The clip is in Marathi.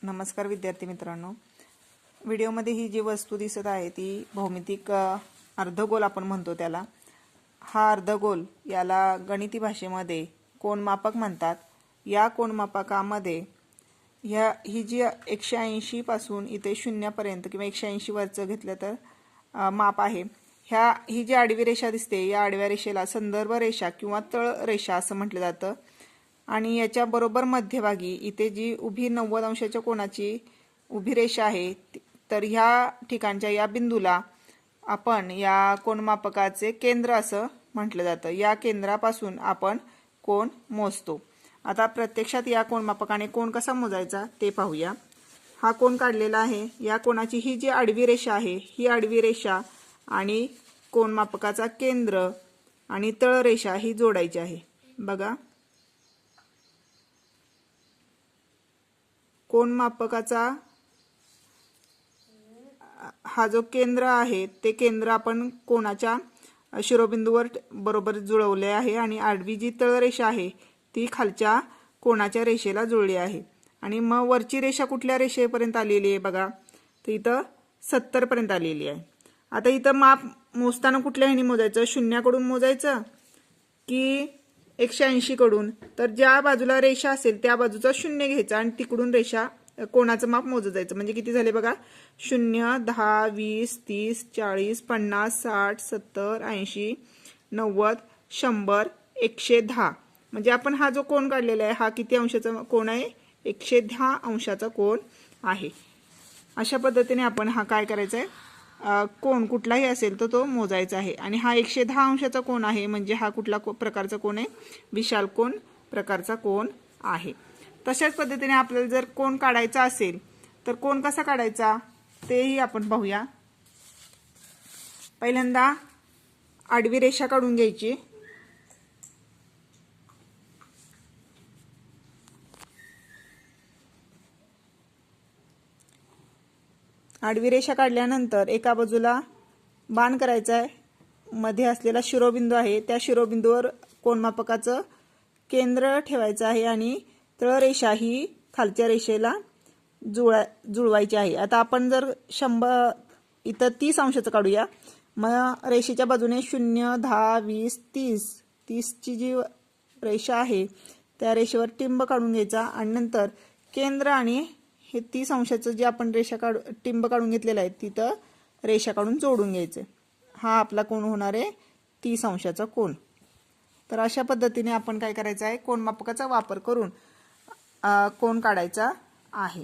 नमस्कार विद्यार्थी मित्रांनो, व्हिडिओमध्ये ही जी वस्तू दिसत आहे ती भौमितिक अर्धगोल आपण म्हणतो त्याला। हा अर्धगोल याला गणिती भाषेमध्ये कोनमापक म्हणतात। या कोनमापकामध्ये ही जी 180 पासून इथे 0 पर्यंत किंवा 180 वरचं घेतलं तर माप आहे। ही जी आडवी रेषा दिसते या आडव्या रेषेला संदर्भ रेषा किंवा तळ रेषा असं म्हटलं जातं। आणि याच्या बरोबर मध्यभागी इथे जी उभी 90 अंशाच्या कोनाची उभी रेषा आहे तर ह्या ठिकाणच्या या बिंदूला आपण या कोनमापकाचे केंद्र असं म्हटलं जातं। या केंद्रापासून आपण कोन मोजतो। आता प्रत्यक्षात या कोनमापकाने कोन कसा मोजायचा ते पाहूया। हा कोन काढलेला आहे। या कोनाची ही जी आडवी रेषा आहे ही आडवी रेषा आणि कोनमापकाचा केंद्र आणि तळ रेषा ही जोडायची आहे। बघा, कोनमापकाचा हा जो केंद्र आहे ते केंद्र आपण कोनाच्या शिरोबिंदूवर बरोबर जुळवले आहे आणि आडवी जी तळरेषा आहे ती खालच्या कोनाच्या रेषेला जुळली आहे। आणि मग वरची रेषा कुठल्या रेषेपर्यंत आलेली आहे बघा, तर इथं 70 पर्यंत आलेली आहे। आता इथं माप मोजताना कुठल्या ह्यानी मोजायचं, शून्याकडून मोजायचं की 180 कडून? तर ज्या बाजूला रेषा असेल त्या बाजूचा 0 घ्यायचा आणि तिकडून रेषा कोणाचं माप मोजत जायचं। म्हणजे किती झाले बघा, 0 10 20 30 40 50 60 70 80 90 100 110। म्हणजे आपण हा जो कोन काढलेला आहे हा किती अंशाचा कोन आहे, 110 अंशाचा कोन आहे। अशा पद्धतीने आपण हा काय करायचा आहे, कोन कुठलाही असेल तर तो मोजायचा आहे। आणि हा 110 अंशाचा कोन आहे म्हणजे हा कुठला प्रकारचा कोन आहे, विशाल कोन प्रकारचा कोन आहे। तशाच पद्धतीने आपल्याला जर कोन काढायचा असेल तर कोन कसा काढायचा तेही आपण पाहूया। पहिल्यांदा आडवी रेषा काढून घ्यायची। आडवी रेषा काढल्यानंतर एका बाजूला बाण करायचा आहे। मध्ये असलेला शिरोबिंदू आहे त्या शिरोबिंदूवर कोनमापकाचं केंद्र ठेवायचं आहे आणि तळरेषा ही खालच्या रेषेला जुळवायची आहे। आता आपण जर 100 इथं 30 अंशाचं काढूया। मग रेषेच्या बाजूने 0 10 20 30 ची जी रेषा आहे त्या रेषेवर टिंब काढून घ्यायचा आणि नंतर केंद्र आणि हे 30 अंशाचं जे आपण टिंब काढून घेतलेलं आहे तिथं रेषा काढून जोडून घ्यायचं। हा आपला कोन होणार आहे 30 अंशाचा कोन। तर अशा पद्धतीने आपण काय करायचं आहे, कोनमापकाचा वापर करून कोन काढायचा आहे।